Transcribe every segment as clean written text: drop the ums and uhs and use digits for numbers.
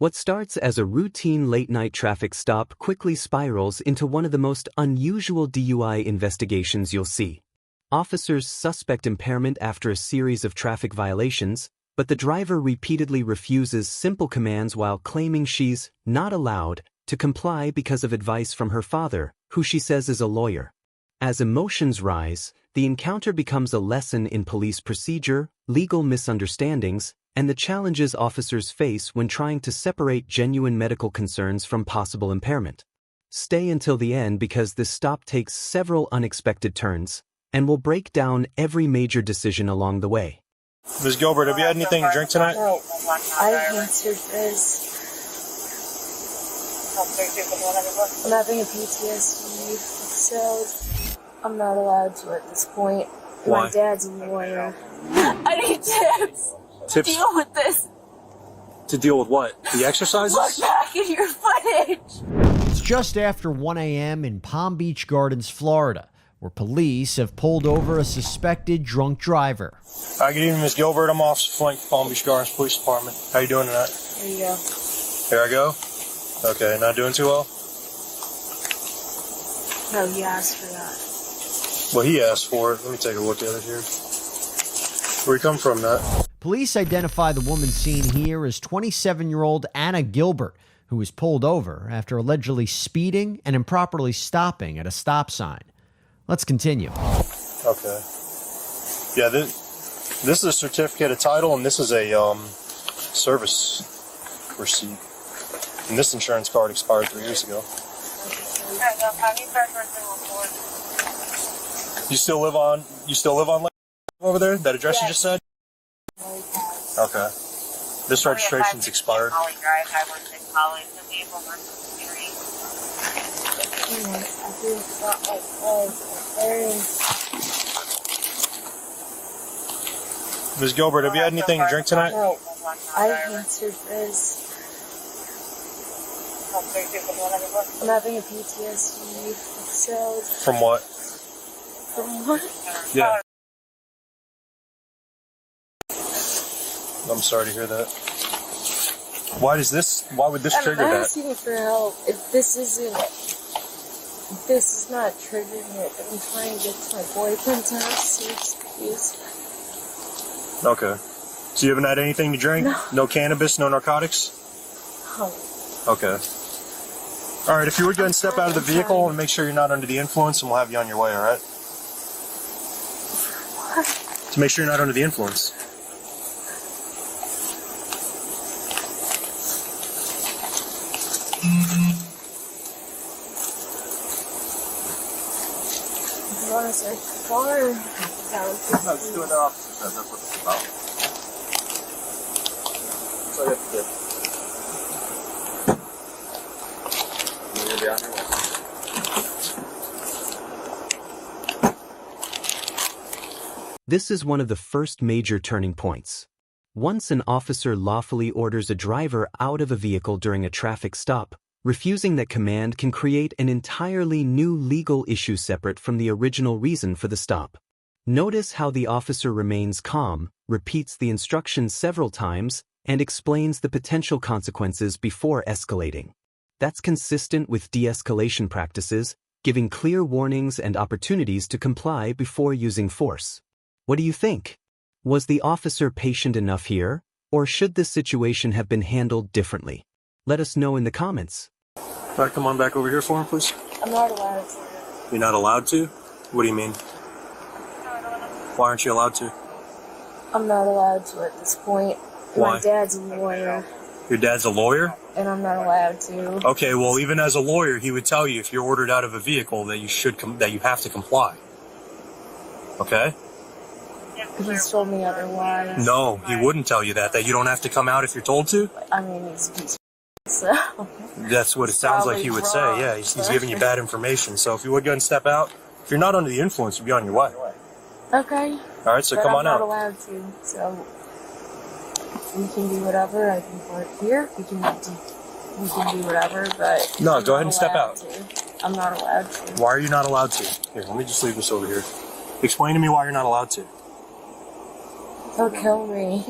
What starts as a routine late-night traffic stop quickly spirals into one of the most unusual DUI investigations you'll see. Officers suspect impairment after a series of traffic violations, but the driver repeatedly refuses simple commands while claiming she's not allowed to comply because of advice from her father, who she says is a lawyer. As emotions rise, the encounter becomes a lesson in police procedure, legal misunderstandings, and the challenges officers face when trying to separate genuine medical concerns from possible impairment. Stay until the end because this stop takes several unexpected turns, and will break down every major decision along the way. Ms. Gilbert, have you had anything to drink tonight? No, I answered this. I'm having a PTSD episode. I'm not allowed to at this point. Why? My dad's a lawyer. I need tips. Tips? To deal with this. To deal with what? The exercises? Look back at your footage. It's just after 1 a.m. in Palm Beach Gardens, Florida, where police have pulled over a suspected drunk driver. Hi, good evening, Ms. Gilbert. I'm Officer Flink, Palm Beach Gardens Police Department. How you doing tonight? There you go. Here I go? Okay, not doing too well? No, he asked for that. Well, he asked for it. Let me take a look at it here. Where you come from, Nat? Police identify the woman seen here as 27-year-old Anna Gilbert, who was pulled over after allegedly speeding and improperly stopping at a stop sign. Let's continue. Okay. Yeah, this is a certificate of title, and this is a service receipt. And this insurance card expired 3 years ago. You still live on over there? That address you just said? Okay. This registration's expired. Ms. Gilbert, have you had anything to drink tonight? No, I answered this. I'm having a PTSD episode. From what? From what? Yeah. I'm sorry to hear that. Why would this trigger I'm that? asking for help. If this is not triggering it, I'm trying to get to my boyfriend's house, please. Okay. So you haven't had anything to drink? No. No cannabis, no narcotics? Oh. Okay. All right, if you would go and step out of the vehicle and make sure you're not under the influence, and we'll have you on your way, all right? What? To make sure you're not under the influence. You want to search the car? No, just do it the officer said. That's what it's about. That's all you have to do. You're going to be on your way. This is one of the first major turning points. Once an officer lawfully orders a driver out of a vehicle during a traffic stop, refusing that command can create an entirely new legal issue separate from the original reason for the stop. Notice how the officer remains calm, repeats the instructions several times, and explains the potential consequences before escalating. That's consistent with de-escalation practices, giving clear warnings and opportunities to comply before using force. What do you think? Was the officer patient enough here, or should this situation have been handled differently? Let us know in the comments. All right, come on back over here for him, please. I'm not allowed to. You're not allowed to? What do you mean? Why aren't you allowed to? I'm not allowed to at this point. Why? My dad's a lawyer, Your dad's a lawyer? and I'm not allowed to. Okay, well, even as a lawyer, he would tell you if you're ordered out of a vehicle that you have to comply. Okay? He's told me otherwise. No, he wouldn't tell you that you don't have to come out if you're told to. I mean, he's a piece of so. That's what it sounds like he would say. Yeah, he's giving you bad information. So if you would go and step out, if you're not under the influence, you'll be on your way. Okay. All right, so But come I'm on out. not allowed to, so we can do whatever. I can park here. We can do whatever, but No, I'm go not ahead and step allowed out. to. I'm not allowed to. Why are you not allowed to? Here, let me just leave this over here. Explain to me why you're not allowed to. He'll kill me.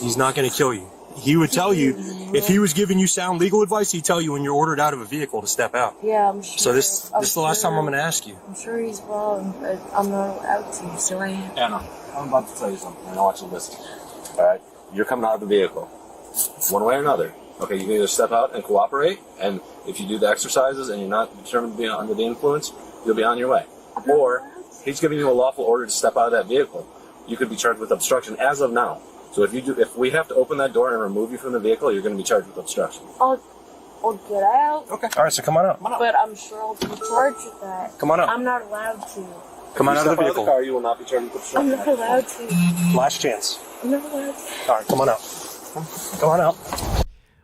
He's not going to kill you. he would tell you, if he was giving you sound legal advice, he'd tell you when you're ordered out of a vehicle to step out. Yeah, I'm sure. So this is the last time I'm going to ask you. I'm sure he's wrong, but I'm not allowed to, so I am. Anna, I'm about to tell you something, and I want you to listen. All right? You're coming out of the vehicle, one way or another. Okay, you can either step out and cooperate, and if you do the exercises and you're not determined to be under the influence, you'll be on your way. Or he's giving you a lawful order to step out of that vehicle. You could be charged with obstruction as of now. So if we have to open that door and remove you from the vehicle, you're going to be charged with obstruction. I'll get out. Okay. All right, so come on out. But I'm sure I'll be charged with that. Come on out. I'm not allowed to. Come on out of the If you step vehicle. car, you will not be charged with obstruction. I'm not allowed to. Last chance. I'm not allowed to. All right, come on out. Come on out.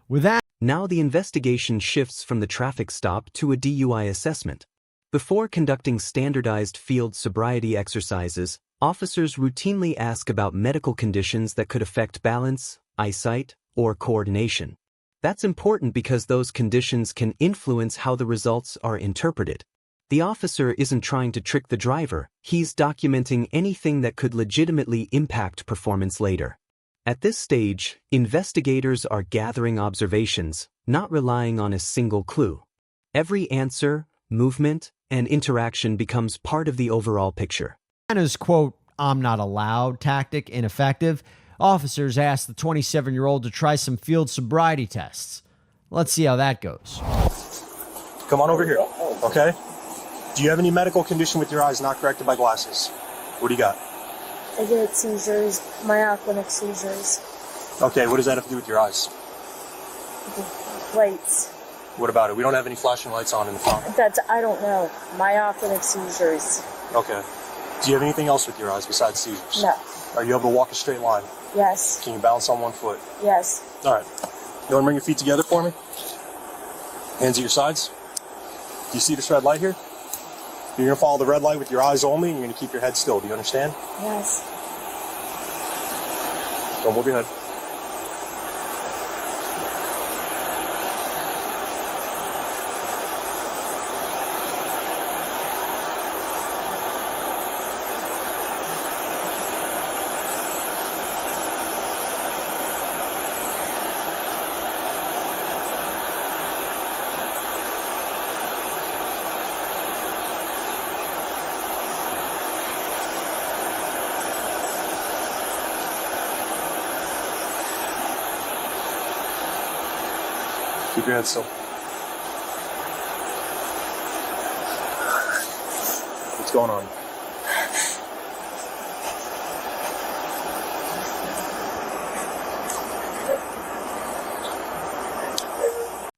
With that, Now the investigation shifts from the traffic stop to a DUI assessment. Before conducting standardized field sobriety exercises, officers routinely ask about medical conditions that could affect balance, eyesight, or coordination. That's important because those conditions can influence how the results are interpreted. The officer isn't trying to trick the driver, he's documenting anything that could legitimately impact performance later. At this stage, investigators are gathering observations, not relying on a single clue. Every answer, movement, and interaction becomes part of the overall picture. Anna's quote, "I'm not allowed" tactic ineffective, officers asked the 27-year-old to try some field sobriety tests. Let's see how that goes. Come on over here. Okay? Do you have any medical condition with your eyes not corrected by glasses? What do you got? I get seizures, myoclonic seizures, Okay, what does that have to do with your eyes? lights. What about it? We don't have any flashing lights on in the front. I don't know. Myoclonic seizures. Okay. Do you have anything else with your eyes besides seizures? No. Are you able to walk a straight line? Yes. Can you balance on one foot? Yes. All right. You want to bring your feet together for me? Hands at your sides. Do you see this red light here? You're going to follow the red light with your eyes only, and you're going to keep your head still. Do you understand? Yes. Don't move your head. Keep your head still. What's going on?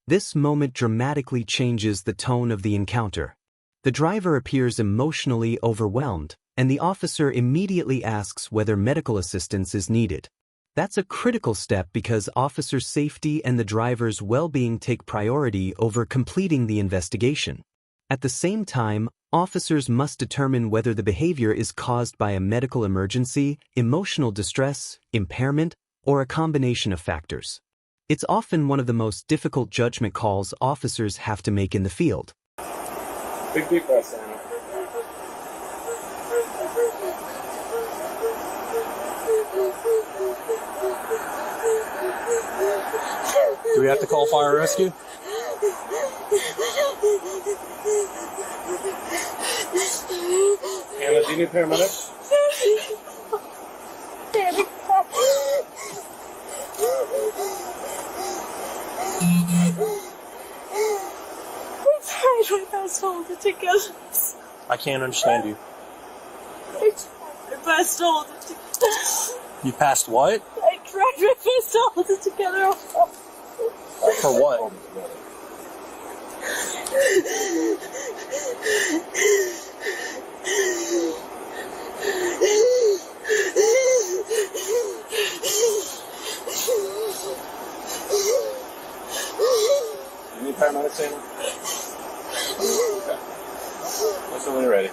This moment dramatically changes the tone of the encounter. The driver appears emotionally overwhelmed, and the officer immediately asks whether medical assistance is needed. That's a critical step because officer safety and the driver's well-being take priority over completing the investigation. At the same time, officers must determine whether the behavior is caused by a medical emergency, emotional distress, impairment, or a combination of factors. It's often one of the most difficult judgment calls officers have to make in the field. Big deep breaths, Anna. Do we have to call fire rescue? Anna, do you need paramedics? I tried my best to hold it together. I can't understand you. I tried my best to hold it together. You passed what? I tried my best to hold it together. For what? You need paramedics, Anna? Okay. Let's know when you're ready.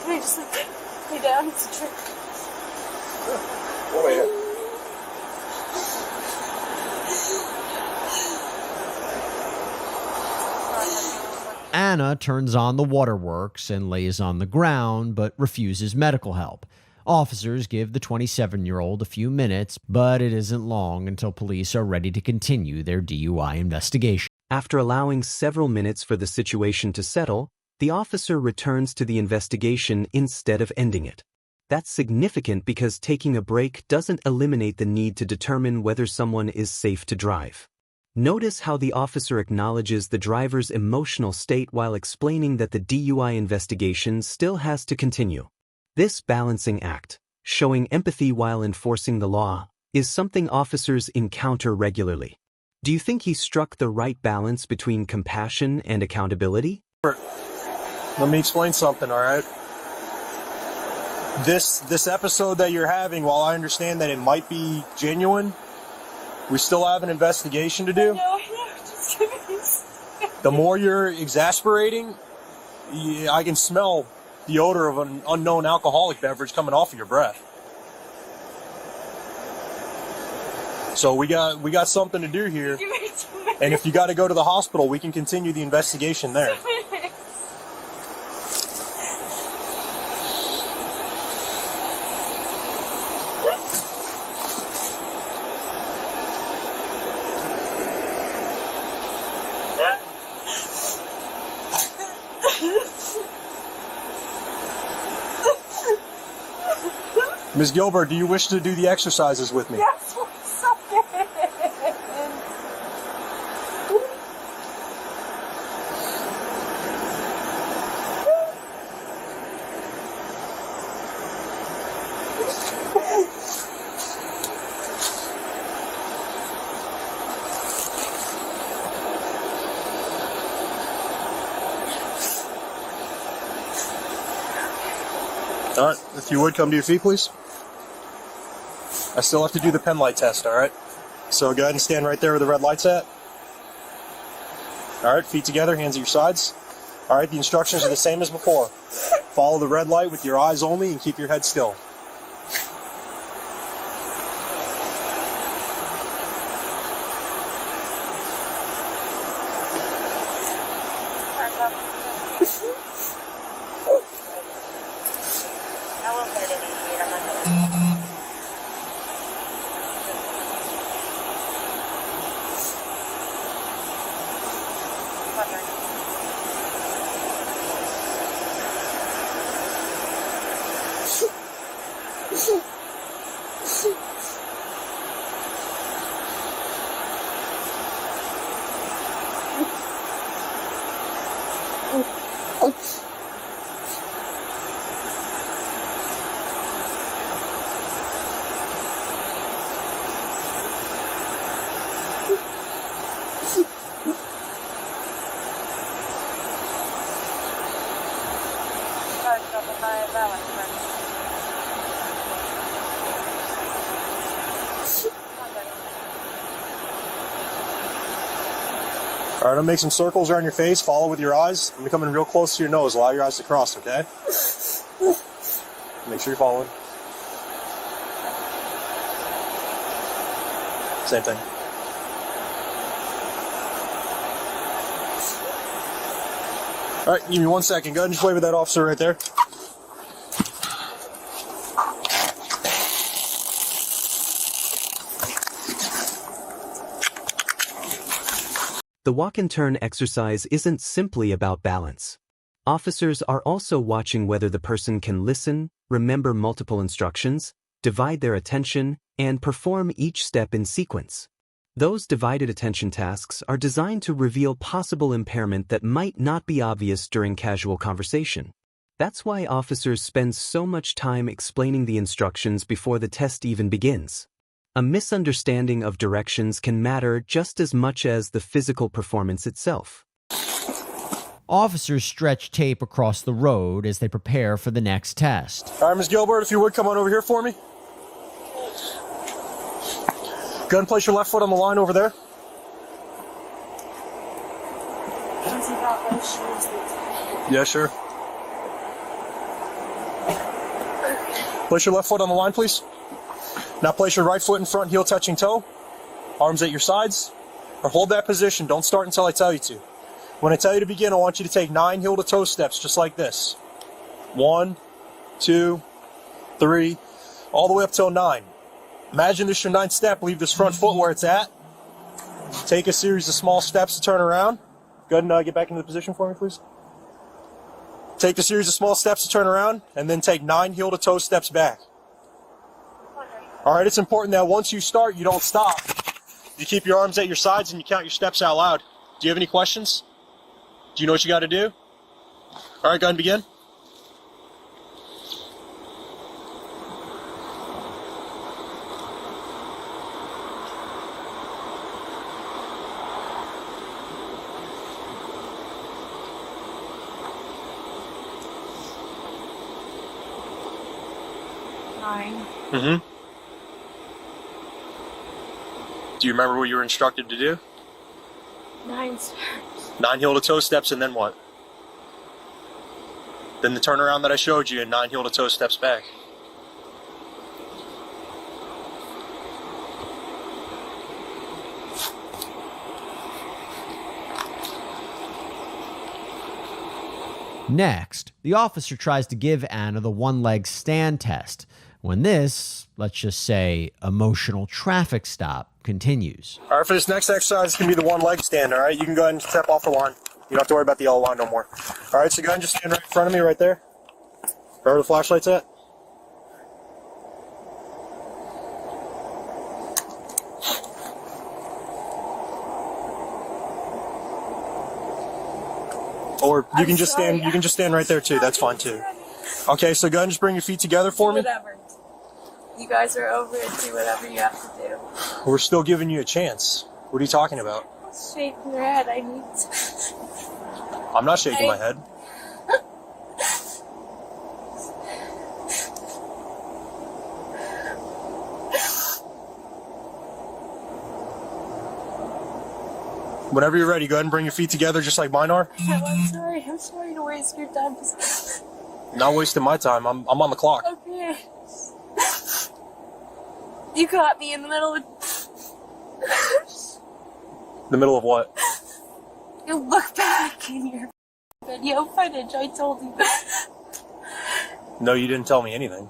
Can I just lay down? It's a trick. Oh, yeah. Anna turns on the waterworks and lays on the ground, but refuses medical help. Officers give the 27-year-old a few minutes, but it isn't long until police are ready to continue their DUI investigation. After allowing several minutes for the situation to settle, the officer returns to the investigation instead of ending it. That's significant because taking a break doesn't eliminate the need to determine whether someone is safe to drive. Notice how the officer acknowledges the driver's emotional state while explaining that the DUI investigation still has to continue. This balancing act, showing empathy while enforcing the law, is something officers encounter regularly. Do you think he struck the right balance between compassion and accountability? Let me explain something, all right? This episode that you're having, while I understand that it might be genuine, we still have an investigation to do. No, just give me a second. The more you're exasperating, I can smell the odor of an unknown alcoholic beverage coming off of your breath. So we got something to do here. Give me 2 minutes. And if you got to go to the hospital, we can continue the investigation there. 2 minutes. Ms. Gilbert, do you wish to do the exercises with me? Yes, 1 second. All right, if you would come to your feet, please. I still have to do the pen light test, all right? So go ahead and stand right there where the red light's at. All right, feet together, hands at your sides. All right, the instructions are the same as before. Follow the red light with your eyes only and keep your head still. All right, I'll make some circles around your face. Follow with your eyes. I'm coming real close to your nose. Allow your eyes to cross, okay? Make sure you're following. Same thing. All right, give me 1 second. Go ahead and just wave at that officer right there. The walk-and-turn exercise isn't simply about balance. Officers are also watching whether the person can listen, remember multiple instructions, divide their attention, and perform each step in sequence. Those divided attention tasks are designed to reveal possible impairment that might not be obvious during casual conversation. That's why officers spend so much time explaining the instructions before the test even begins. A misunderstanding of directions can matter just as much as the physical performance itself. Officers stretch tape across the road as they prepare for the next test. All right, Ms. Gilbert, if you would come on over here for me. Go ahead and place your left foot on the line over there. Once you got my shoes. Yeah, sure. Place your left foot on the line, please. Now place your right foot in front, heel touching toe. Arms at your sides. Or hold that position. Don't start until I tell you to. When I tell you to begin, I want you to take 9 heel to toe steps, just like this. 1, 2, 3, all the way up till 9. Imagine this is your 9th step. Leave this front foot where it's at. Take a series of small steps to turn around. Go ahead and get back into the position for me, please. Take the series of small steps to turn around, and then take 9 heel to toe steps back. All right, it's important that once you start, you don't stop. You keep your arms at your sides and you count your steps out loud. Do you have any questions? Do you know what you got to do? All right, go ahead and begin. Mm-hmm. Do you remember what you were instructed to do? 9 steps. 9 heel to toe steps, and then what? Then the turnaround that I showed you, and 9 heel to toe steps back. Next, the officer tries to give Anna the one-leg stand test, when this, let's just say, emotional traffic stop continues. All right, for this next exercise, it's going to be the one-leg stand, all right? You can go ahead and step off the line. You don't have to worry about the yellow line no more. All right, so go ahead and just stand right in front of me right there. Right where the flashlight's at. Or you can just stand right there too. That's fine too. Okay, so go ahead and just bring your feet together for me. Whatever. You guys are over it. Do whatever you have to do. We're still giving you a chance. What are you talking about? Shake your head. I need to. I'm not shaking my head. Whenever you're ready, go ahead and bring your feet together just like mine are. No, I'm sorry. I'm sorry to waste your time. Not wasting my time. I'm on the clock. Okay. You caught me in the middle of... The middle of what? You look back in your video footage. I told you. No, you didn't tell me anything.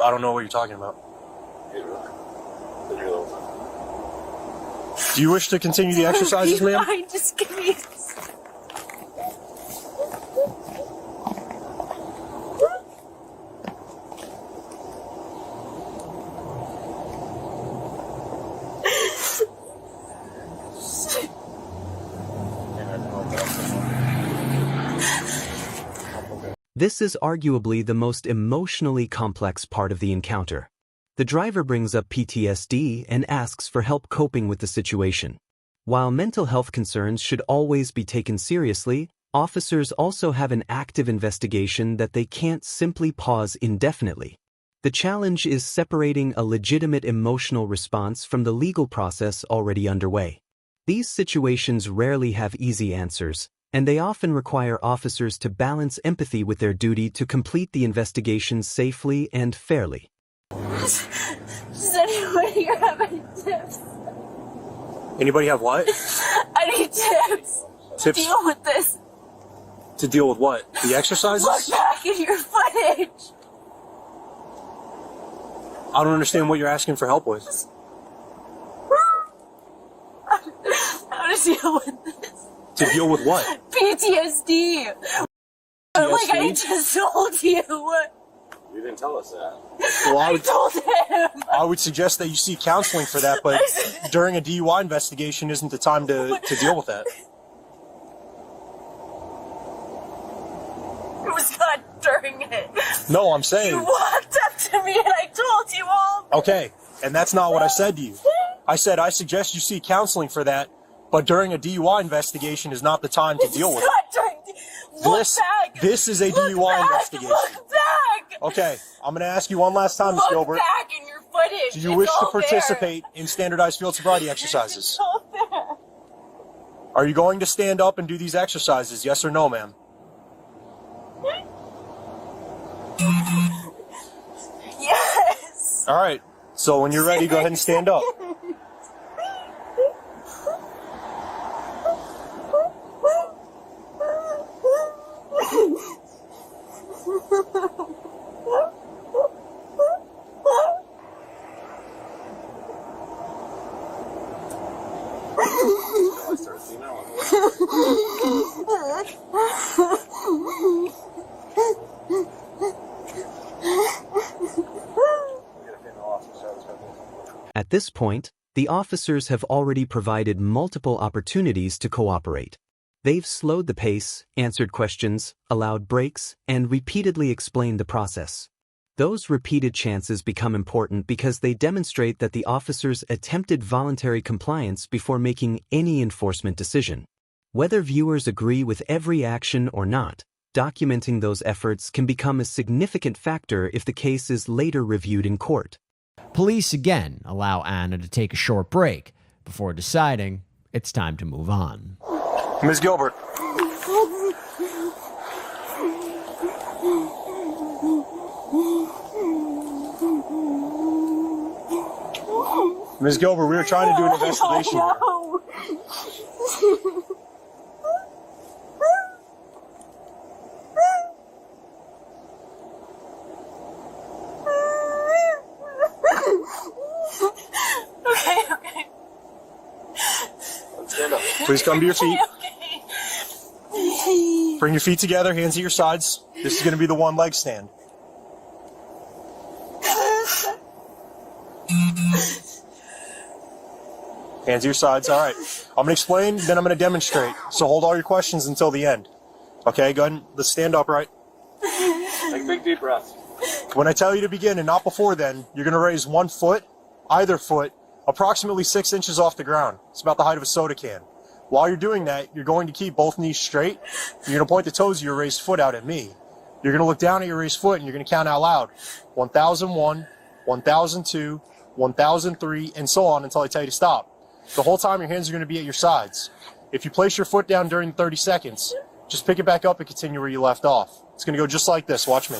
I don't know what you're talking about. Do you wish to continue the exercises, ma'am? I just kidding. This is arguably the most emotionally complex part of the encounter. The driver brings up PTSD and asks for help coping with the situation. While mental health concerns should always be taken seriously, officers also have an active investigation that they can't simply pause indefinitely. The challenge is separating a legitimate emotional response from the legal process already underway. These situations rarely have easy answers, and they often require officers to balance empathy with their duty to complete the investigation safely and fairly. Does anybody have any tips? Anybody have what? I need tips. Tips? To deal with this. To deal with what? The exercises? Look back in your footage. I don't understand what you're asking for help with. How to deal with this? To deal with what? PTSD. Like I just told you. You didn't tell us that. Well, I told him. I would suggest that you seek counseling for that, but during a DUI investigation isn't the time to deal with that. It was not during it. No, I'm saying... You walked up to me and I told you all. Okay, and that's not what I said to you. I said I suggest you seek counseling for that, but during a DUI investigation is not the time to deal with it. Look back. This is a DUI investigation. Look back. Okay, I'm going to ask you one last time, Ms. Gilbert. Look back in your footage. Do you wish to participate in standardized field sobriety exercises? All Are you going to stand up and do these exercises? Yes or no, ma'am? Yes. All right. So when you're ready, go ahead and stand up. At this point, the officers have already provided multiple opportunities to cooperate. They've slowed the pace, answered questions, allowed breaks, and repeatedly explained the process. Those repeated chances become important because they demonstrate that the officers attempted voluntary compliance before making any enforcement decision. Whether viewers agree with every action or not, documenting those efforts can become a significant factor if the case is later reviewed in court. Police again allow Anna to take a short break before deciding it's time to move on. Ms. Gilbert. Ms. Gilbert, we were trying to do an investigation. No. Okay. Stand up. Please come to your feet. Okay. Bring your feet together, hands at your sides. This is going to be the one leg stand. Hands at your sides. All right. I'm going to explain, then I'm going to demonstrate. So hold all your questions until the end. Okay, go ahead and let's stand upright. Take big deep breaths. When I tell you to begin and not before then, you're going to raise one foot, either foot, approximately 6 inches off the ground. It's about the height of a soda can. While you're doing that, you're going to keep both knees straight. You're going to point the toes of your raised foot out at me. You're going to look down at your raised foot and you're going to count out loud. 1001, 1002, 1003, and so on until I tell you to stop. The whole time your hands are going to be at your sides. If you place your foot down during 30 seconds, just pick it back up and continue where you left off. It's going to go just like this. Watch me.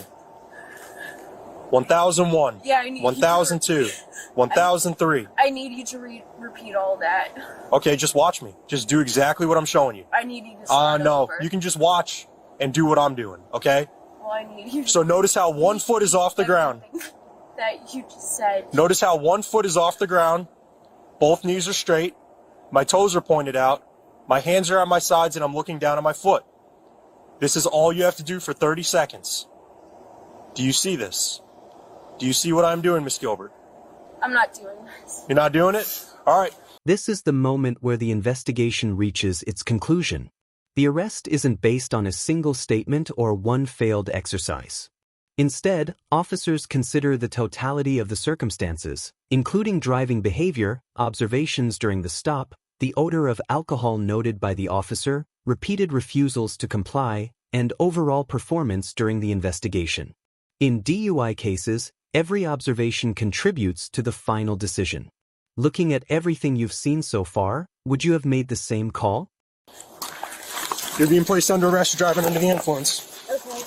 1001, Yeah, I need 1002, 1003. I need you to repeat all that. Okay, just watch me. Just do exactly what I'm showing you. I need you to start No, over. you can just watch and do what I'm doing, okay? Well, I need you to So notice how one foot is off the ground. that you just said. Notice how one foot is off the ground. Both knees are straight. My toes are pointed out. My hands are at my sides and I'm looking down at my foot. This is all you have to do for 30 seconds. Do you see this? Do you see what I'm doing, Miss Gilbert? I'm not doing this. You're not doing it? All right. This is the moment where the investigation reaches its conclusion. The arrest isn't based on a single statement or one failed exercise. Instead, officers consider the totality of the circumstances, including driving behavior, observations during the stop, the odor of alcohol noted by the officer, repeated refusals to comply, and overall performance during the investigation. In DUI cases, every observation contributes to the final decision. Looking at everything you've seen so far, would you have made the same call? You're being placed under arrest for driving under the influence. Okay.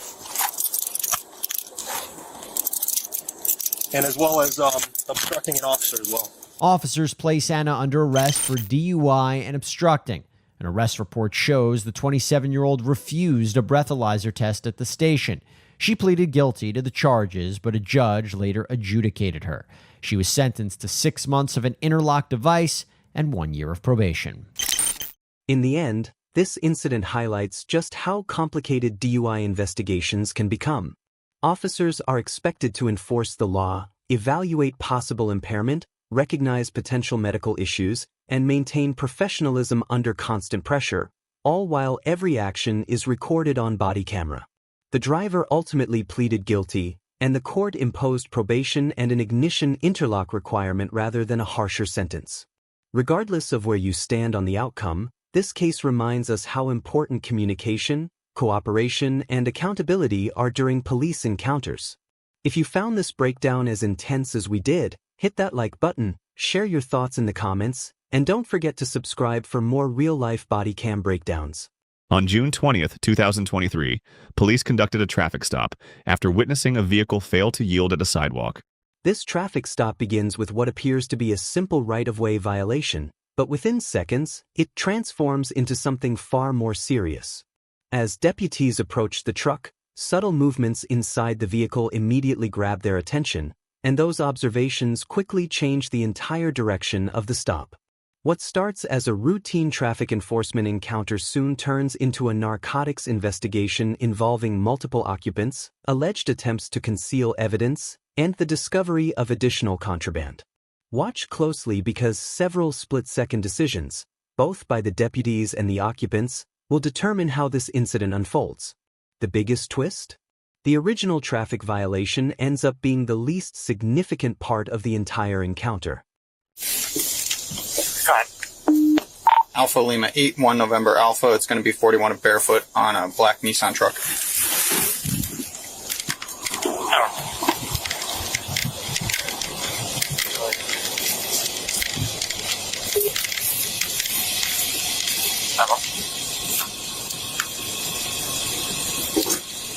And as well as obstructing an officer as well. Officers place Anna under arrest for DUI and obstructing. An arrest report shows the 27-year-old refused a breathalyzer test at the station. She pleaded guilty to the charges, but a judge later adjudicated her. She was sentenced to 6 months of an interlock device and 1 year of probation. In the end, this incident highlights just how complicated DUI investigations can become. Officers are expected to enforce the law, evaluate possible impairment, recognize potential medical issues, and maintain professionalism under constant pressure, all while every action is recorded on body camera. The driver ultimately pleaded guilty, and the court imposed probation and an ignition interlock requirement rather than a harsher sentence. Regardless of where you stand on the outcome, this case reminds us how important communication, cooperation, and accountability are during police encounters. If you found this breakdown as intense as we did, hit that like button, share your thoughts in the comments, And don't forget to subscribe for more real-life body cam breakdowns. On June 20th, 2023, police conducted a traffic stop after witnessing a vehicle fail to yield at a sidewalk. This traffic stop begins with what appears to be a simple right-of-way violation, but within seconds, it transforms into something far more serious. As deputies approach the truck, subtle movements inside the vehicle immediately grab their attention, and those observations quickly change the entire direction of the stop. What starts as a routine traffic enforcement encounter soon turns into a narcotics investigation involving multiple occupants, alleged attempts to conceal evidence, and the discovery of additional contraband. Watch closely because several split-second decisions, both by the deputies and the occupants, will determine how this incident unfolds. The biggest twist? The original traffic violation ends up being the least significant part of the entire encounter. Alpha Lima 8-1 November Alpha. It's going to be 41 barefoot on a black Nissan truck.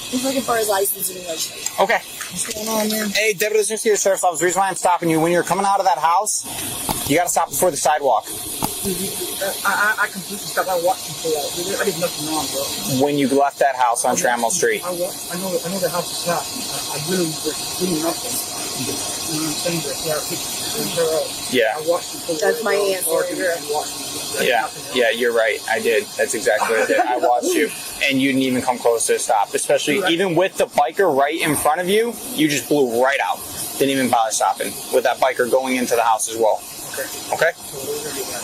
He's looking for his license and registration. Okay. What's going on, man? Hey, Deputy Listener to the Sheriff's Office. The reason why I'm stopping you, when you're coming out of that house, you got to stop before the sidewalk. I completely stopped. I watched him pull out. I did nothing wrong, bro. When you left that house on Trammell Street. I know the house is shot. I really was doing nothing. You know what I'm saying? But yeah, Yeah. I watched him pull out. That's my answer. Yeah, you're right. I did. That's exactly what I did. I watched you, and you didn't even come close to a stop. Especially, even with the biker right in front of you, you just blew right out. Didn't even bother stopping. With that biker going into the house as well. Okay?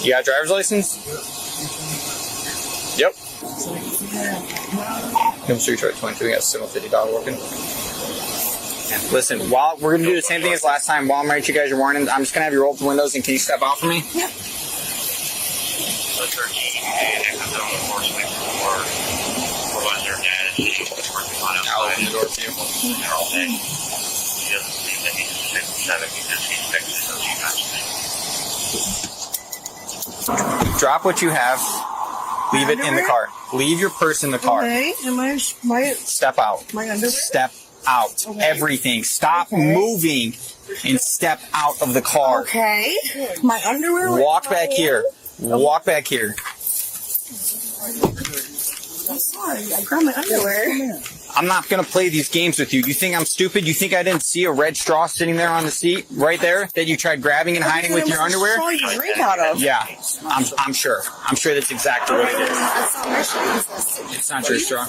You got a driver's license? Yep. Come Street Truck 22, we got $750 working. Listen, while we're going to do the same thing as last time, while I'm writing you guys your warning, I'm just going to have you roll up the windows, and can you step out for me? Yeah. I'll open the door for you. Drop what you have. Leave it in the car. Leave your purse in the car. Okay. And my Step out. My underwear? Step out. Okay. Everything. Stop moving and step out of the car. Okay. My underwear? Walk back here. Walk back here. I'm sorry. I grabbed my underwear. I'm not going to play these games with you. You think I'm stupid? You think I didn't see a red straw sitting there on the seat right there that you tried grabbing and hiding with your underwear? Straw you drink out of. Yeah, I'm sure. I'm sure that's exactly what it is. That's not my straw. It's not your straw.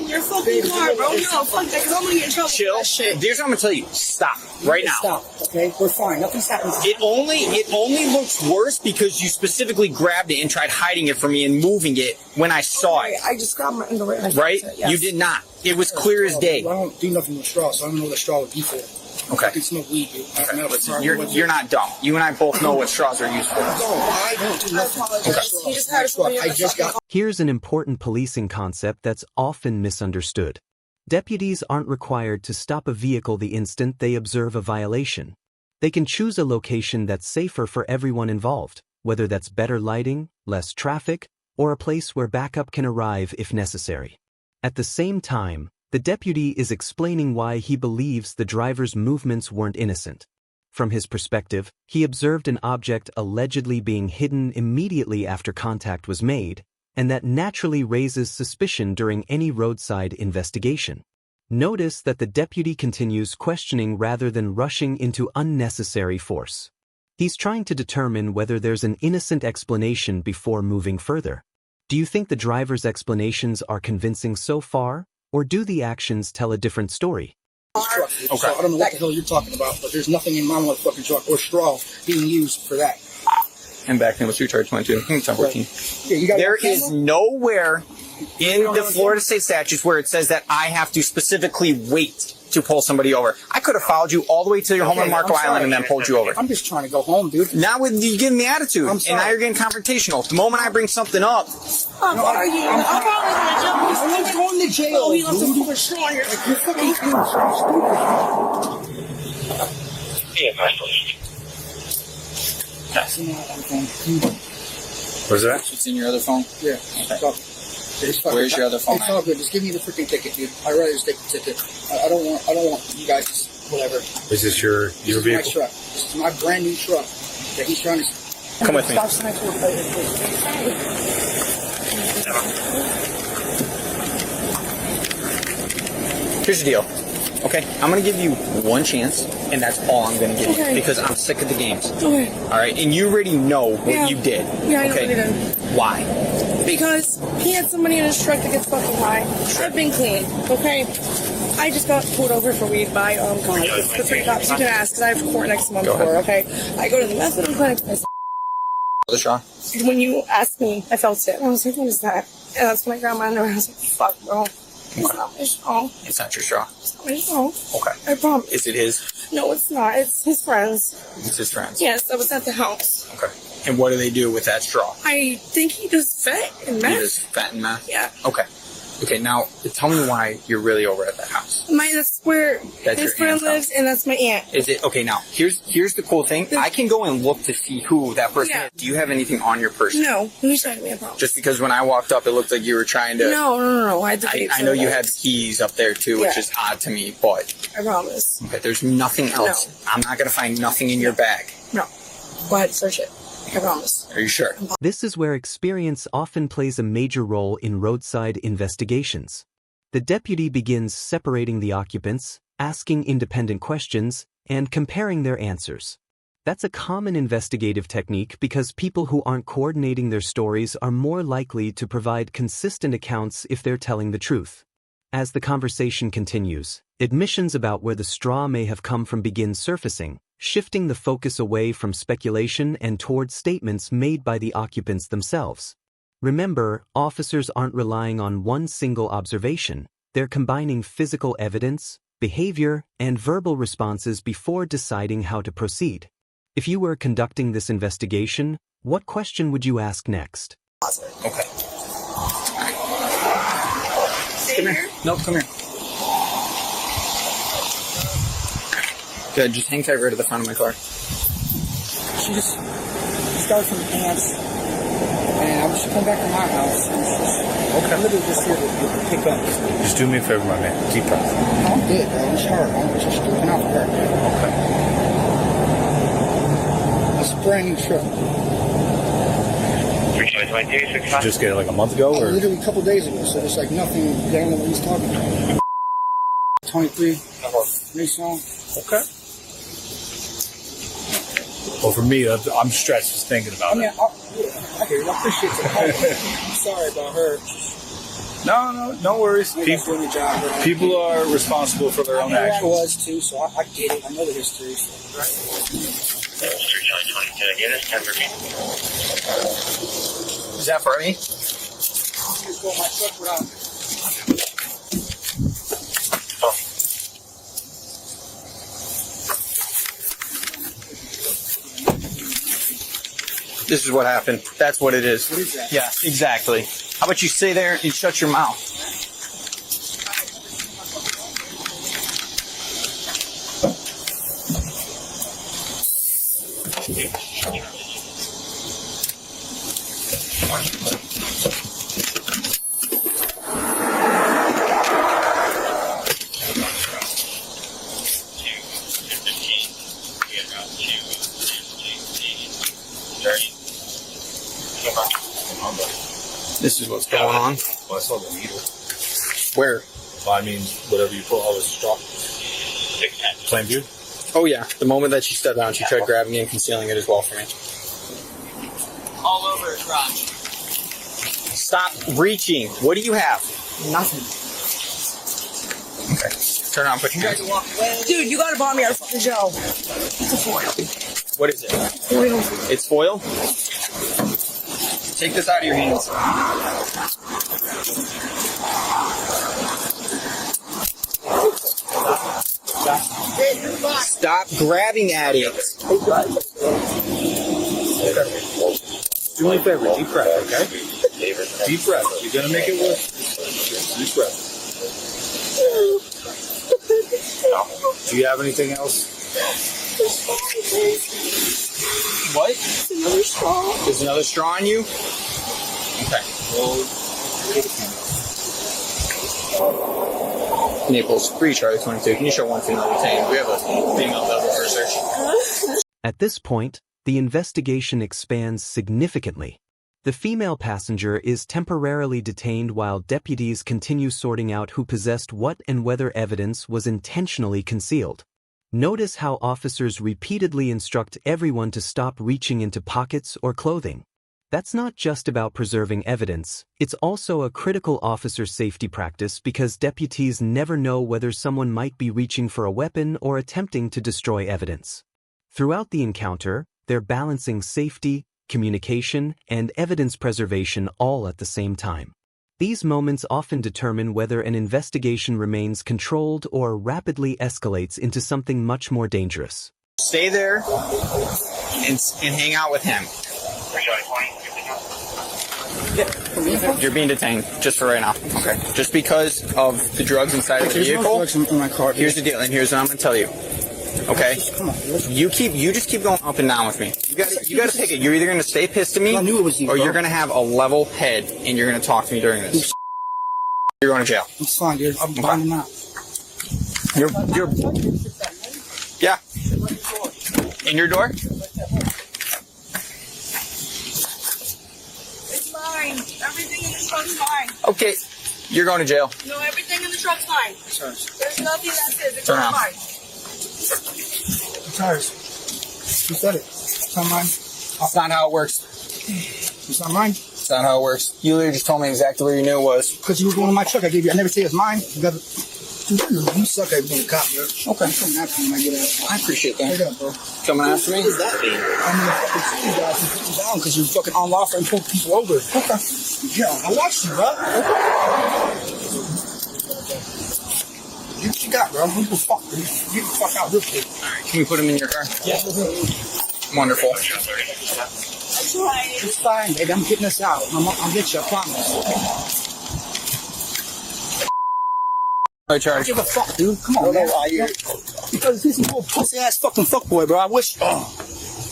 You're fucking car, bro. No, fuck that, because I'm going to get in trouble Chill. for that shit. Here's what I'm going to tell you. Stop. Right now. Stop, okay? We're fine. Nothing's happening. It only looks worse because you specifically grabbed it and tried hiding it from me and moving it when I saw it. I just grabbed my underwear. Right? Yes. You did not. It was clear as day. I don't do nothing with straw, so I don't know what a straw would be for. Okay. I can smoke weed, dude. Listen, you're not dumb. You and I both know what straws are used for. I don't do nothing. He just had a I just got. Here's an important policing concept that's often misunderstood. Deputies aren't required to stop a vehicle the instant they observe a violation. They can choose a location that's safer for everyone involved, whether that's better lighting, less traffic, or a place where backup can arrive if necessary. At the same time, the deputy is explaining why he believes the driver's movements weren't innocent. From his perspective, he observed an object allegedly being hidden immediately after contact was made, and that naturally raises suspicion during any roadside investigation. Notice that the deputy continues questioning rather than rushing into unnecessary force. He's trying to determine whether there's an innocent explanation before moving further. Do you think the driver's explanations are convincing so far, or do the actions tell a different story? Okay. So I don't know what the hell you're talking about, but there's nothing in my motherfucking truck or straw being used for that. And back in with Street Charge 22. It's on 14. Yeah, there is nowhere in the Florida state statutes where it says that I have to specifically wait to pull somebody over. I could have followed you all the way to your home on Marco Island and then pulled you over. I'm just trying to go home, dude. Now with you giving me attitude, and now you're getting confrontational. The moment I bring something up, I'm probably going to jail. Oh, he left some fucking straw on your fucking Yeah, my It's in my other phone. Where's that? It's in your other phone? Yeah. Okay. Where's your other phone It's all good. Just give me the freaking ticket, dude. I'd rather just take the ticket. I don't want you guys just whatever. Is this your This is vehicle? my truck. This is my brand new truck that he's trying to. Come with me. Stop signing to a plate. Here's the deal. Okay, I'm gonna give you one chance, and that's all I'm gonna give you Okay. because I'm sick of the games. Okay. All right, and you already know what Yeah. you did. Yeah, I know okay. what I did. Why? Because he had somebody in his truck that gets fucking high. I've been clean, okay? I just got pulled over for weed by the 3 cops. You can ask, because I have court next month Go ahead. for, okay? I go to the methadone clinic. Other Shaw? When you asked me, I felt it. I was like, what is that? And that's when I grabbed my underwear. I was like, fuck, bro. It's not my straw. It's not your straw. It's not my straw. Okay. I promise. Is it his? No, it's not. It's his friends. It's his friends. Yes, I was at the house. Okay. And what do they do with that straw? I think he does vet and He meth. does fat and meth? Yeah. Okay. Okay, now tell me why you're really over at that house. That's where That's his your friend aunt's lives, house. and that's my aunt. Is it okay? Now here's the cool thing. I can go and look to see who that person Yeah. is. Do you have anything on your person? No, who's trying to be a problem? Just because when I walked up, it looked like you were trying to. No. I had the I tapes know and you all had that. keys up there too, which Yeah. is odd to me. But I promise. okay, there's nothing else. I'm not gonna find nothing in your bag. No. Go ahead, search it. I promise. Are you sure? This is where experience often plays a major role in roadside investigations. The deputy begins separating the occupants, asking independent questions, and comparing their answers. That's a common investigative technique because people who aren't coordinating their stories are more likely to provide consistent accounts if they're telling the truth. As the conversation continues, admissions about where the straw may have come from begin surfacing, shifting the focus away from speculation and toward statements made by the occupants themselves. Remember, officers aren't relying on one single observation. They're combining physical evidence, behavior, and verbal responses before deciding how to proceed. If you were conducting this investigation, what question would you ask next? Okay. Stay here? No, come here. Good. Just hang tight right at the front of my car. She just started from the pants, and I'm just coming back to my house. Okay. I'm literally just here to pick up. Just do me a favor, my man. Deep breath. No, I'm good, bro. It's her. I'm just looking out for her. Okay. It's a brand new truck. Did you just get it like a month ago, or? Literally a couple days ago, so there's like nothing. They don't know what he's talking about. 23. New song. Okay. Well, for me, I'm stressed just thinking about I mean, it. I hear you. I appreciate it. I'm sorry about her. No worries. You're not doing your job. Right? People are responsible for their I own know I actions. was too, so I get it. I know the history. So. Is that for me? Just go in my truck without. This is what happened. That's what it is. What is that? Yeah, exactly. How about you stay there and shut your mouth? This is what's going on. Well, I saw the needle. Where? Well, I mean, whatever you put all this straw. Plain view? Oh yeah, the moment that she stepped down, she tried grabbing it and concealing it as well from me. All over his crotch. Stop reaching. What do you have? Nothing. Okay. Turn on, put your hands. Dude, you gotta buy me our fucking Joe. It's a foil. What is it? Foil. It's foil? Take this out of your hands. Stop grabbing at it. Do me a favor, deep breath, okay? Deep breath. You're gonna make it work. Deep breath. Do you have anything else? What? Another straw. There's another straw on you? Okay. Naples, 3 Charlie 22. Can you show one female detained? We have a female available for a search. At this point, the investigation expands significantly. The female passenger is temporarily detained while deputies continue sorting out who possessed what and whether evidence was intentionally concealed. Notice how officers repeatedly instruct everyone to stop reaching into pockets or clothing. That's not just about preserving evidence, it's also a critical officer safety practice because deputies never know whether someone might be reaching for a weapon or attempting to destroy evidence. Throughout the encounter, they're balancing safety, communication, and evidence preservation all at the same time. These moments often determine whether an investigation remains controlled or rapidly escalates into something much more dangerous. Stay there and hang out with him. You're being detained just for right now. Okay. Just because of the drugs inside of the vehicle. In my car. Here's the deal, and here's what I'm going to tell you. Okay? Come on, You just keep going up and down with me. You gotta pick it. You're either gonna stay pissed at me, I knew it was you, or bro. you're gonna have a level head and you're gonna talk to me during this. You're going to jail. It's fine, dude. I'm buying them out. Yeah. In your door? It's mine. Everything in the truck's mine. Okay. You're going to jail. No, everything in the truck's mine. There's nothing that's his. It's Turn all around. mine. The tires. You said it. It's not mine. That's not how it works. It's not mine. That's not how it works. You literally just told me exactly where you knew it was. Because you were going to my truck. I gave you. I never say it's mine. You got. You suck at being a cop, bro. Okay. I'm coming after you when I get out. I appreciate that. Straight up, bro. Coming after me? I'm gonna fucking see you guys and put you down because you're fucking unlawful and pull people over. Okay. Yeah, I watched you, bro. Okay. What you got, bro? Who the fuck? Get the fuck out real quick. Can we put him in your car? Yeah. Wonderful. It's fine, baby. I'm getting us out. I'll get you, I promise. No I charge. give a fuck, dude. Come on, man. Because this is a pussy ass fucking fuckboy, bro. I wish.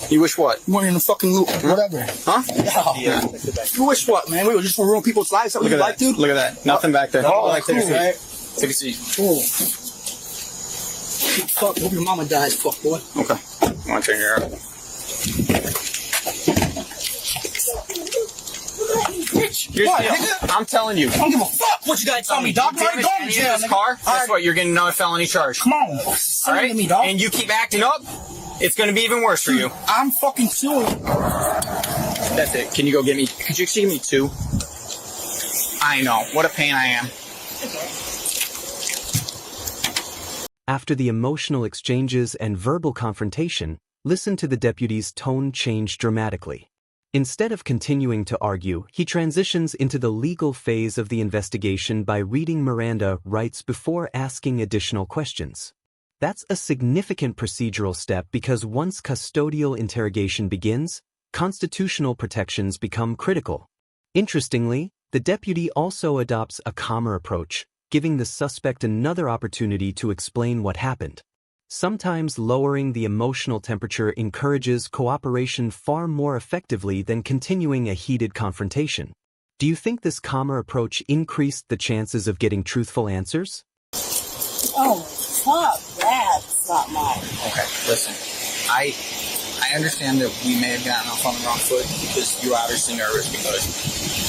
You wish what? You weren't in the fucking loop. Whatever. Huh? Yeah. You wish what, man? We were just gonna ruin people's lives. Something Look you at like, that. dude? Look at that. Nothing back there. Oh, Take a cool, seat. right? Take a seat. Cool. Fuck. Hope your mama dies, fuck boy. Okay. You want to turn your hair up? Here's What, the deal. nigga? I'm telling you. I don't give a fuck what you gotta tell me, dog. You're already going to jail, This nigga. car, All guess right. what? You're getting another felony charge. Come on. All Send it right? to me, dog. And you keep acting up, it's going to be even worse for you. I'm fucking suing. That's it. Can you go get me? Could you give me 2? I know. What a pain I am. After the emotional exchanges and verbal confrontation, listen to the deputy's tone change dramatically. Instead of continuing to argue, he transitions into the legal phase of the investigation by reading Miranda rights before asking additional questions. That's a significant procedural step because once custodial interrogation begins, constitutional protections become critical. Interestingly, the deputy also adopts a calmer approach, giving the suspect another opportunity to explain what happened. Sometimes lowering the emotional temperature encourages cooperation far more effectively than continuing a heated confrontation. Do you think this calmer approach increased the chances of getting truthful answers? Oh, fuck. That's not mine. Okay, listen. I understand that we may have gotten off on the wrong foot because you're obviously nervous because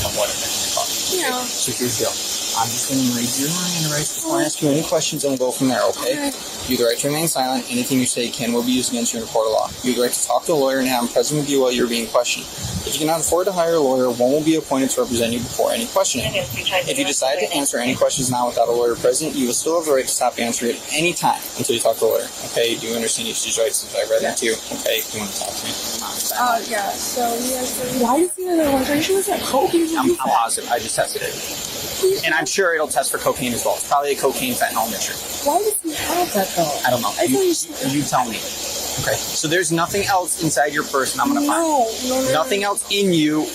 of what happened in the car. Yeah. So here's the deal. I'm just going to read your Miranda rights before I ask you any questions and we'll go from there, okay? You have the right to remain silent. Anything you say will be used against you in a court of law. You have the right to talk to a lawyer and have him present with you while you're being questioned. If you cannot afford to hire a lawyer, one will be appointed to represent you before any questioning. If you decide to answer any questions now without a lawyer present, you will still have the right to stop answering at any time until you talk to a lawyer. Okay? Do you understand these rights as I read them to you? Okay? You want to talk to me? Yeah. So, why does he have that? Are you sure it's that coke? I'm positive. I just tested it. And I'm sure it'll test for cocaine as well. It's probably a cocaine fentanyl mixture. Why does he have that though? I don't know. You tell me. Okay. So there's nothing else inside your person I'm going to find. No. Nothing else in you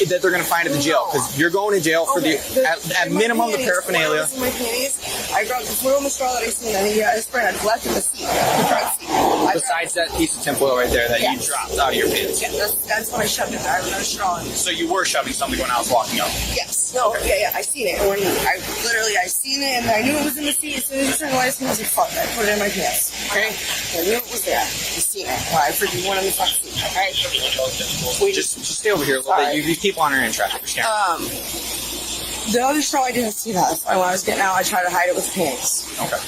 that they're going to find at the jail. Because you're going to jail for at minimum the paraphernalia. My panties. I grabbed the foil on the straw that I seen, and I sprayed. I left in the seat, the front seat. Besides that piece of tinfoil right there that you dropped out of your pants. Yeah, that's when I shoved it. I have another straw in it. So you were shoving something when I was walking up? Yes. No, yeah, I seen it. When I seen it, and I knew it was in the seat. As soon as you turned the lights on, I was like, fuck, I put it in my pants. Okay? I knew it was there. I seen it. Well, I freaking went in the front seat. Okay? Just stay over here a little bit. You keep wandering in traffic. The other straw, I didn't see that. So when I was getting out, I tried to hide it with pants. Okay.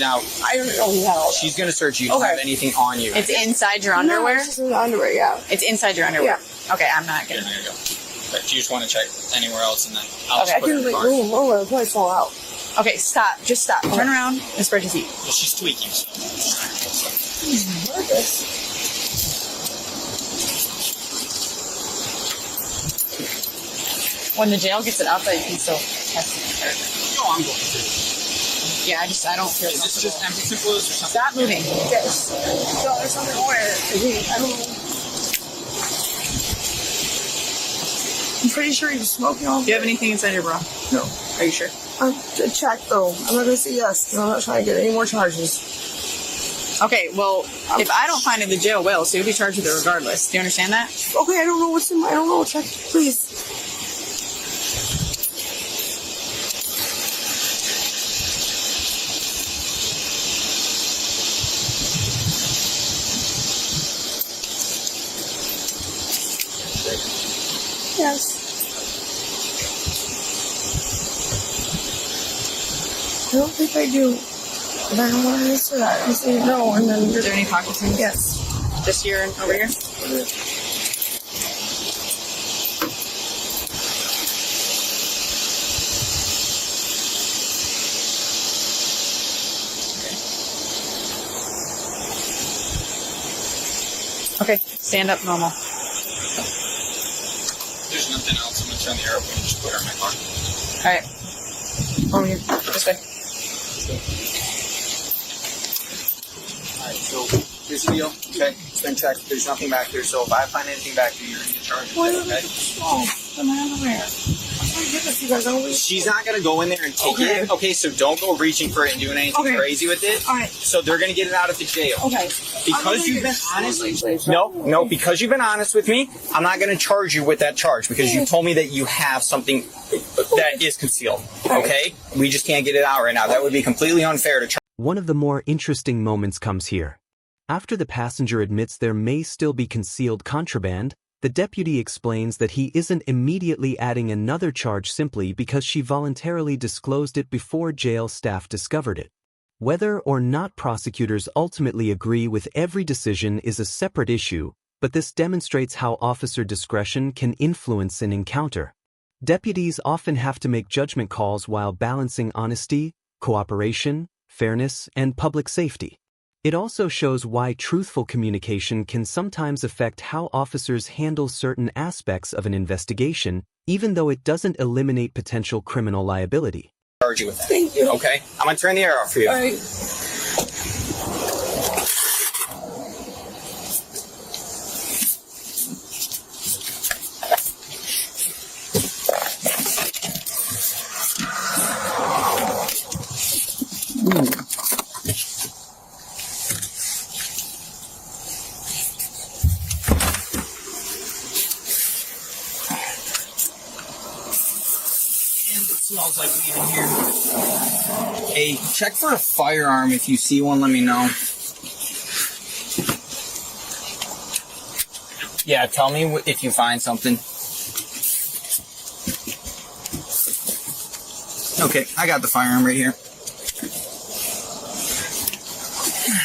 Now, I don't know who had all that. she's going to search you. You don't have anything on you. It's inside your underwear? No, it's just in the underwear, yeah. It's inside your underwear? Yeah. Okay, I'm not There gonna. you go. But you just want to check anywhere else and then I'll I just put it in can the like car. move over, the place fall out. Okay, stop. Just stop. Turn around and spread your feet. Well, she's tweaking. So. When the jail gets it out, that you can still test it. No, I'm going to. Yeah, I don't feel Is this comfortable. just empty simple or something? Stop moving. Yes. No, there's something where I don't know. I'm pretty sure you're smoking all Do you have anything inside your bra? No. Are you sure? I'm to check though. I'm not gonna say yes because I'm not trying to get any more charges. Okay, well, if I don't find it, the jail will, so you'll be charged with it regardless. Do you understand that? Okay, I don't know what's in my. I don't know. Check, please. Yes. I don't think I do. But I don't want to answer that. I'm saying no, and then Is there any pockets in this? yes. Just here and over here? Okay, stand up normal. There's nothing else. I'm going to turn the air up and just put her in my car. Alright. Over here. This way. Alright, so here's the deal. Okay, it's been checked. There's nothing back there. So if I find anything back there, you're going to get charged. Okay? Oh, am I underwear? I'm trying to get this, you guys. She's not going to go in there and take it. Okay, so don't go reaching for it and doing anything crazy with it. All right. So they're going to get it out at the jail. Okay. Because you've been honest. No, because you've been honest with me, I'm not going to charge you with that charge because you told me that you have something that is concealed. Okay? We just can't get it out right now. That would be completely unfair to charge. One of the more interesting moments comes here. After the passenger admits there may still be concealed contraband, the deputy explains that he isn't immediately adding another charge simply because she voluntarily disclosed it before jail staff discovered it. Whether or not prosecutors ultimately agree with every decision is a separate issue, but this demonstrates how officer discretion can influence an encounter. Deputies often have to make judgment calls while balancing honesty, cooperation, fairness, and public safety. It also shows why truthful communication can sometimes affect how officers handle certain aspects of an investigation, even though it doesn't eliminate potential criminal liability. Charge you with that. Thank you. Okay? I'm going to turn the air off for you. All right. Smells like weed in here. Hey, check for a firearm. If you see one, let me know. Yeah, tell me if you find something. Okay, I got the firearm right here.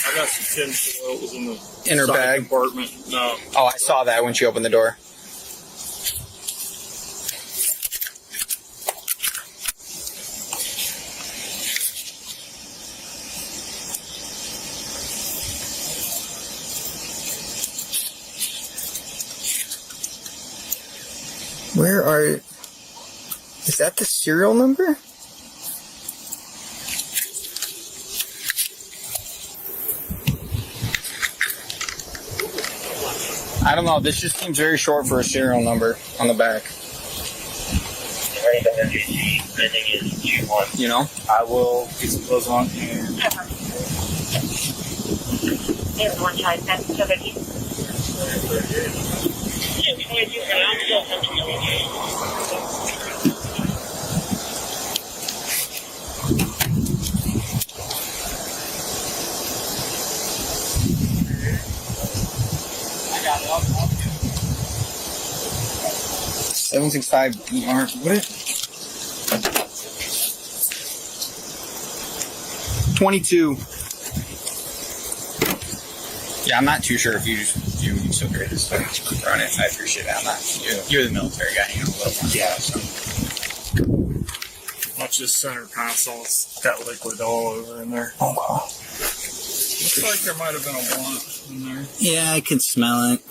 I got some tinfoil. It was in the In her side bag. compartment. No. Oh, I saw that when she opened the door. Where are... Is that the serial number? I don't know. This just seems very short for a serial number on the back. You know, I will get some clothes on and. There's one child, that's so that you. 765 ER. What is 22. Yeah, I'm not too sure if you still carry this stuff on it. I appreciate it. I'm not. You're the military guy. You know a little more. Yeah. So. Watch this center console. It's got liquid all over in there. Oh wow. Looks like there might have been a blunt in there. Yeah, I can smell it.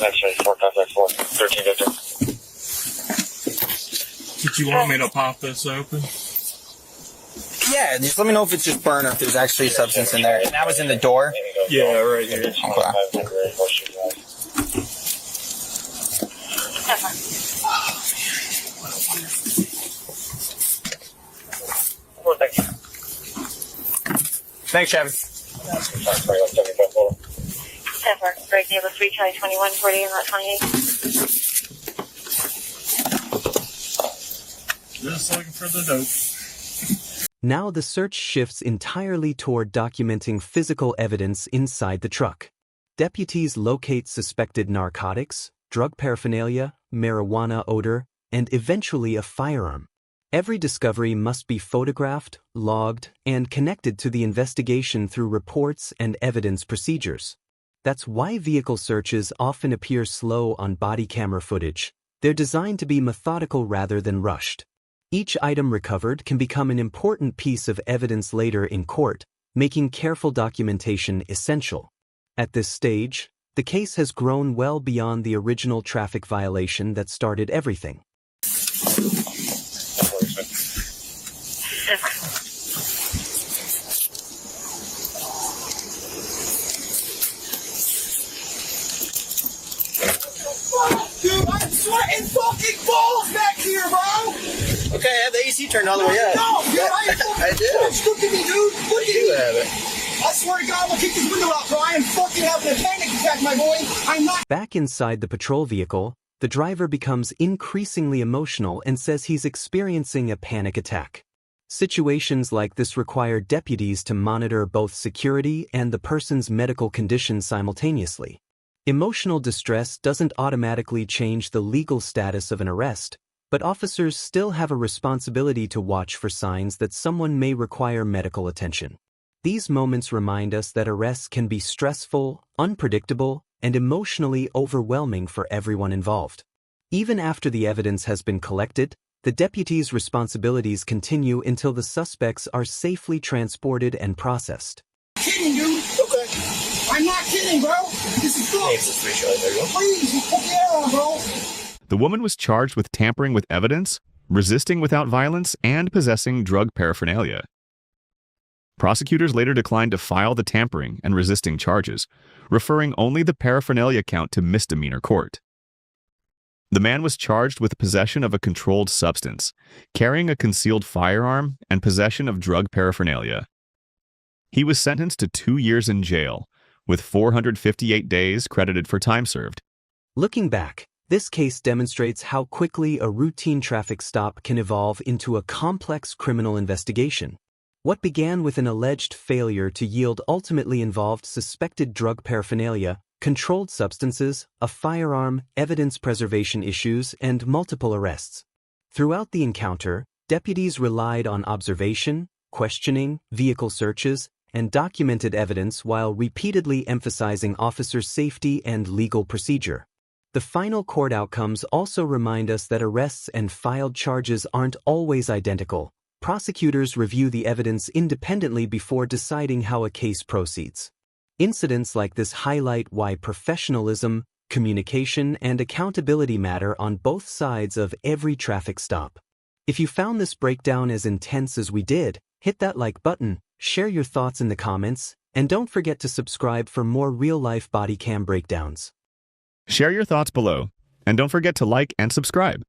Actually, 4554, 13 Victor. Did you want me to pop this open? Yeah, just let me know if it's just burn or if there's actually substance in there. And that was in the door? Yeah, right here. Okay. Thanks, Chevy. 10-4, break neighbor 3, Charlie 21, 40, and not 28. Just looking for the dope. Now the search shifts entirely toward documenting physical evidence inside the truck. Deputies locate suspected narcotics, drug paraphernalia, marijuana odor, and eventually a firearm. Every discovery must be photographed, logged, and connected to the investigation through reports and evidence procedures. That's why vehicle searches often appear slow on body camera footage. They're designed to be methodical rather than rushed. Each item recovered can become an important piece of evidence later in court, making careful documentation essential. At this stage, the case has grown well beyond the original traffic violation that started everything. Dude, I'm sweating fucking balls back here, bro! Okay, I have the AC turned all the way up. No, dude, I do. Look at me, dude. Look at me. have it. I swear to God, I'm gonna kick this window out, bro. I am fucking having a panic attack, my boy. I'm not. Back inside the patrol vehicle, the driver becomes increasingly emotional and says he's experiencing a panic attack. Situations like this require deputies to monitor both security and the person's medical condition simultaneously. Emotional distress doesn't automatically change the legal status of an arrest, but officers still have a responsibility to watch for signs that someone may require medical attention. These moments remind us that arrests can be stressful, unpredictable, and emotionally overwhelming for everyone involved. Even after the evidence has been collected, the deputies' responsibilities continue until the suspects are safely transported and processed. Kidding, dude. Okay. I'm not kidding, bro. This is good. Please, you put the air on, bro. The woman was charged with tampering with evidence, resisting without violence, and possessing drug paraphernalia. Prosecutors later declined to file the tampering and resisting charges, referring only the paraphernalia count to misdemeanor court. The man was charged with possession of a controlled substance, carrying a concealed firearm, and possession of drug paraphernalia. He was sentenced to 2 years in jail, with 458 days credited for time served. Looking back, this case demonstrates how quickly a routine traffic stop can evolve into a complex criminal investigation. What began with an alleged failure to yield ultimately involved suspected drug paraphernalia, controlled substances, a firearm, evidence preservation issues, and multiple arrests. Throughout the encounter, deputies relied on observation, questioning, vehicle searches, and documented evidence while repeatedly emphasizing officer safety and legal procedure. The final court outcomes also remind us that arrests and filed charges aren't always identical. Prosecutors review the evidence independently before deciding how a case proceeds. Incidents like this highlight why professionalism, communication, and accountability matter on both sides of every traffic stop. If you found this breakdown as intense as we did, hit that like button, share your thoughts in the comments, And don't forget to subscribe for more real-life body cam breakdowns. Share your thoughts below, and don't forget to like and subscribe.